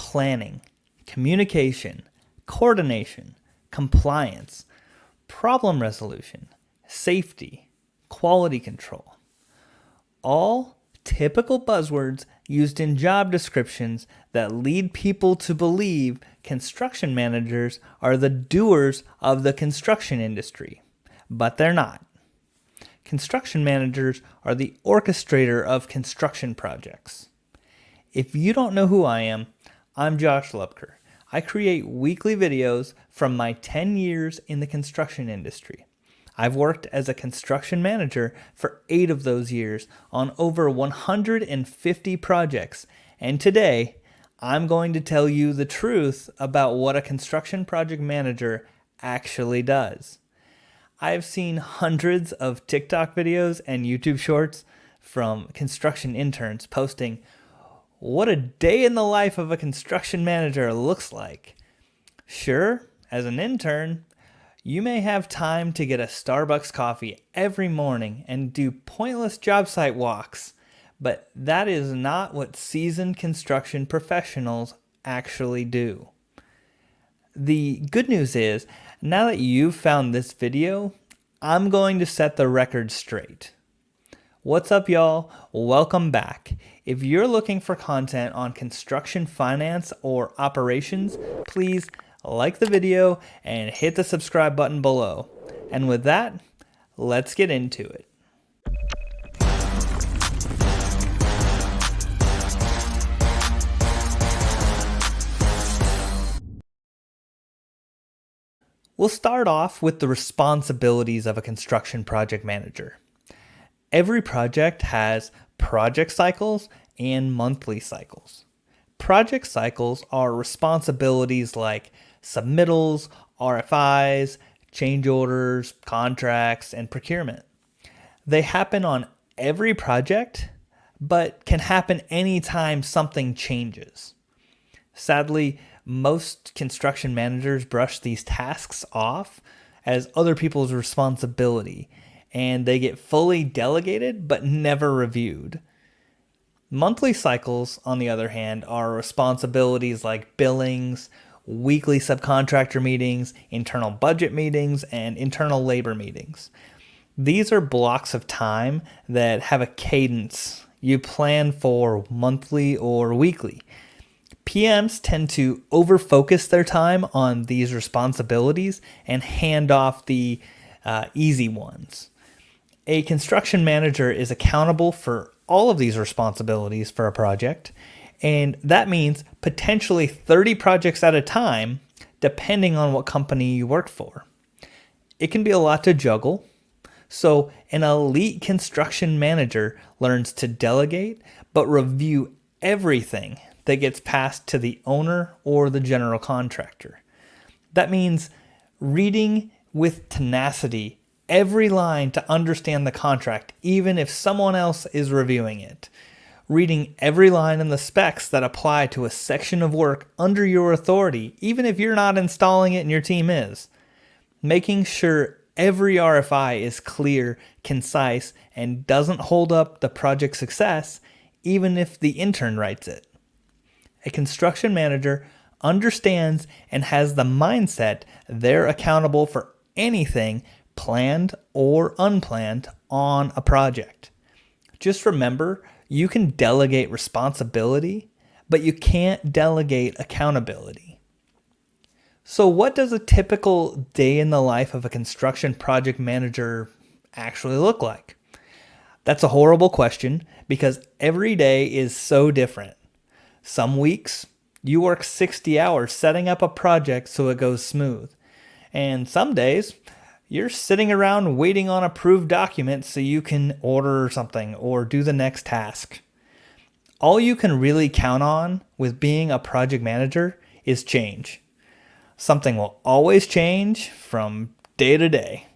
planning, communication, coordination, compliance, problem resolution, safety, quality control. All typical buzzwords used in job descriptions that lead people to believe construction managers are the doers of the construction industry, but they're not. Construction managers are the orchestrator of construction projects. If you don't know who I am, I'm Josh Lubker. I create weekly videos from my 10 years in the construction industry. I've worked as a construction manager for 8 of those years on over 150 projects, and today I'm going to tell you the truth about what a construction project manager actually does. I've seen hundreds of TikTok videos and YouTube shorts from construction interns posting what a day in the life of a construction manager looks like. Sure, as an intern, you may have time to get a Starbucks coffee every morning and do pointless job site walks, but that is not what seasoned construction professionals actually do. The good news is, now that you've found this video, I'm going to set the record straight. What's up, y'all? Welcome back. If you're looking for content on construction finance or operations, please like the video and hit the subscribe button below. And with that, let's get into it. We'll start off with the responsibilities of a construction project manager. Every project has project cycles and monthly cycles. Project cycles are responsibilities like submittals, RFIs, change orders, contracts, and procurement. They happen on every project, but can happen anytime something changes. Sadly, most construction managers brush these tasks off as other people's responsibility, and they get fully delegated but never reviewed. Monthly cycles, on the other hand, are responsibilities like billings, weekly subcontractor meetings, internal budget meetings, and internal labor meetings. These are blocks of time that have a cadence you plan for monthly or weekly. PMs tend to overfocus their time on these responsibilities and hand off the easy ones. A construction manager is accountable for all of these responsibilities for a project, and that means potentially 30 projects at a time, depending on what company you work for. It can be a lot to juggle, so an elite construction manager learns to delegate but review everything that gets passed to the owner or the general contractor. That means reading with tenacity every line to understand the contract, even if someone else is reviewing it. Reading every line in the specs that apply to a section of work under your authority, even if you're not installing it and your team is. Making sure every RFI is clear, concise, and doesn't hold up the project success, even if the intern writes it. A construction manager understands and has the mindset they're accountable for anything planned or unplanned on a project. Just remember, you can delegate responsibility, but you can't delegate accountability. So what does a typical day in the life of a construction project manager actually look like? That's a horrible question because every day is so different. Some weeks, you work 60 hours setting up a project so it goes smooth. And some days, you're sitting around waiting on approved documents so you can order something or do the next task. All you can really count on with being a project manager is change. Something will always change from day to day.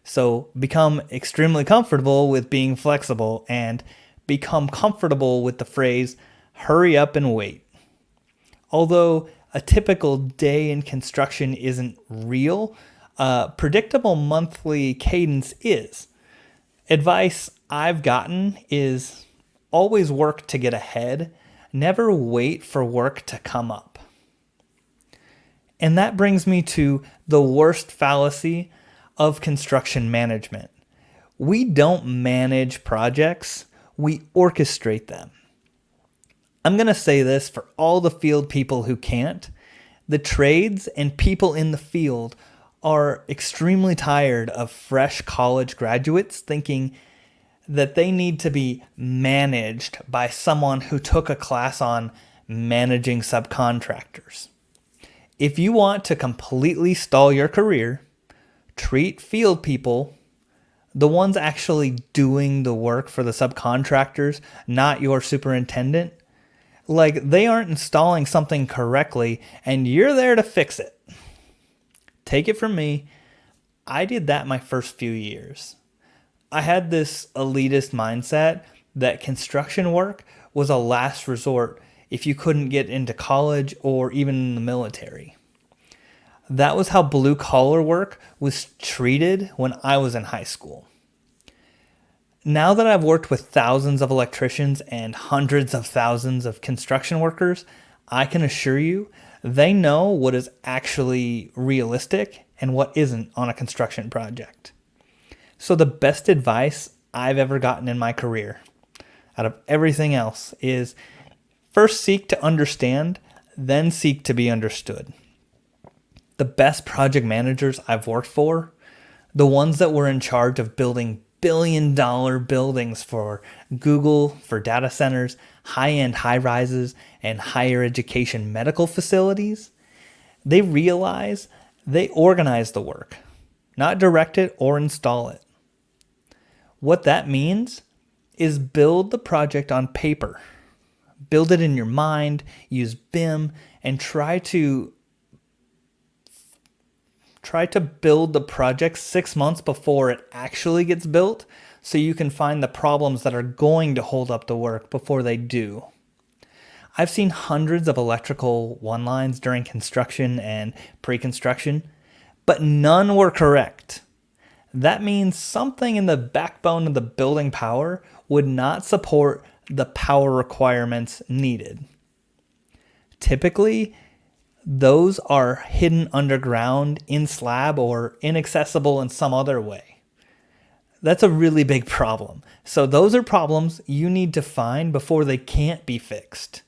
So become extremely comfortable with being flexible and become comfortable with the phrase, hurry up and wait. Although a typical day in construction isn't real, predictable monthly cadence is. Advice I've gotten is always work to get ahead, never wait for work to come up. And that brings me to the worst fallacy of construction management. We don't manage projects, we orchestrate them. I'm going to say this for all the field people who can't. The trades and people in the field are extremely tired of fresh college graduates thinking that they need to be managed by someone who took a class on managing subcontractors. If you want to completely stall your career, treat field people, the ones actually doing the work for the subcontractors, not your superintendent, like they aren't installing something correctly and you're there to fix it. Take it from me, I did that my first few years. I had this elitist mindset that construction work was a last resort if you couldn't get into college or even in the military. That was how blue collar work was treated when I was in high school. Now that I've worked with thousands of electricians and hundreds of thousands of construction workers, I can assure you they know what is actually realistic and what isn't on a construction project. So the best advice I've ever gotten in my career, out of everything else, is first seek to understand, then seek to be understood. The best project managers I've worked for, the ones that were in charge of building billion-dollar buildings for Google, for data centers, high-end high-rises, and higher education medical facilities, they realize they organize the work, not direct it or install it. What that means is build the project on paper. Build it in your mind, use BIM, and try to build the project 6 months before it actually gets built so you can find the problems that are going to hold up the work before they do. I've seen hundreds of electrical one-lines during construction and pre-construction, but none were correct. That means something in the backbone of the building power would not support the power requirements needed. Typically, those are hidden underground in slab or inaccessible in some other way. That's a really big problem. So those are problems you need to find before they can't be fixed.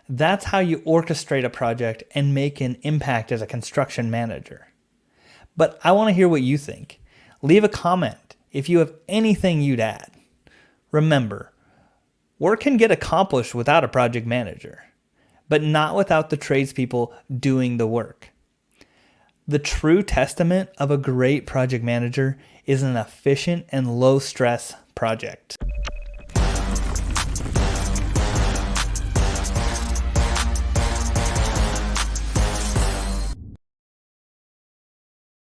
That's how you orchestrate a project and make an impact as a construction manager. But I want to hear what you think. Leave a comment if you have anything you'd add. Remember, work can get accomplished without a project manager, but not without the tradespeople doing the work. The true testament of a great project manager is an efficient and low-stress project.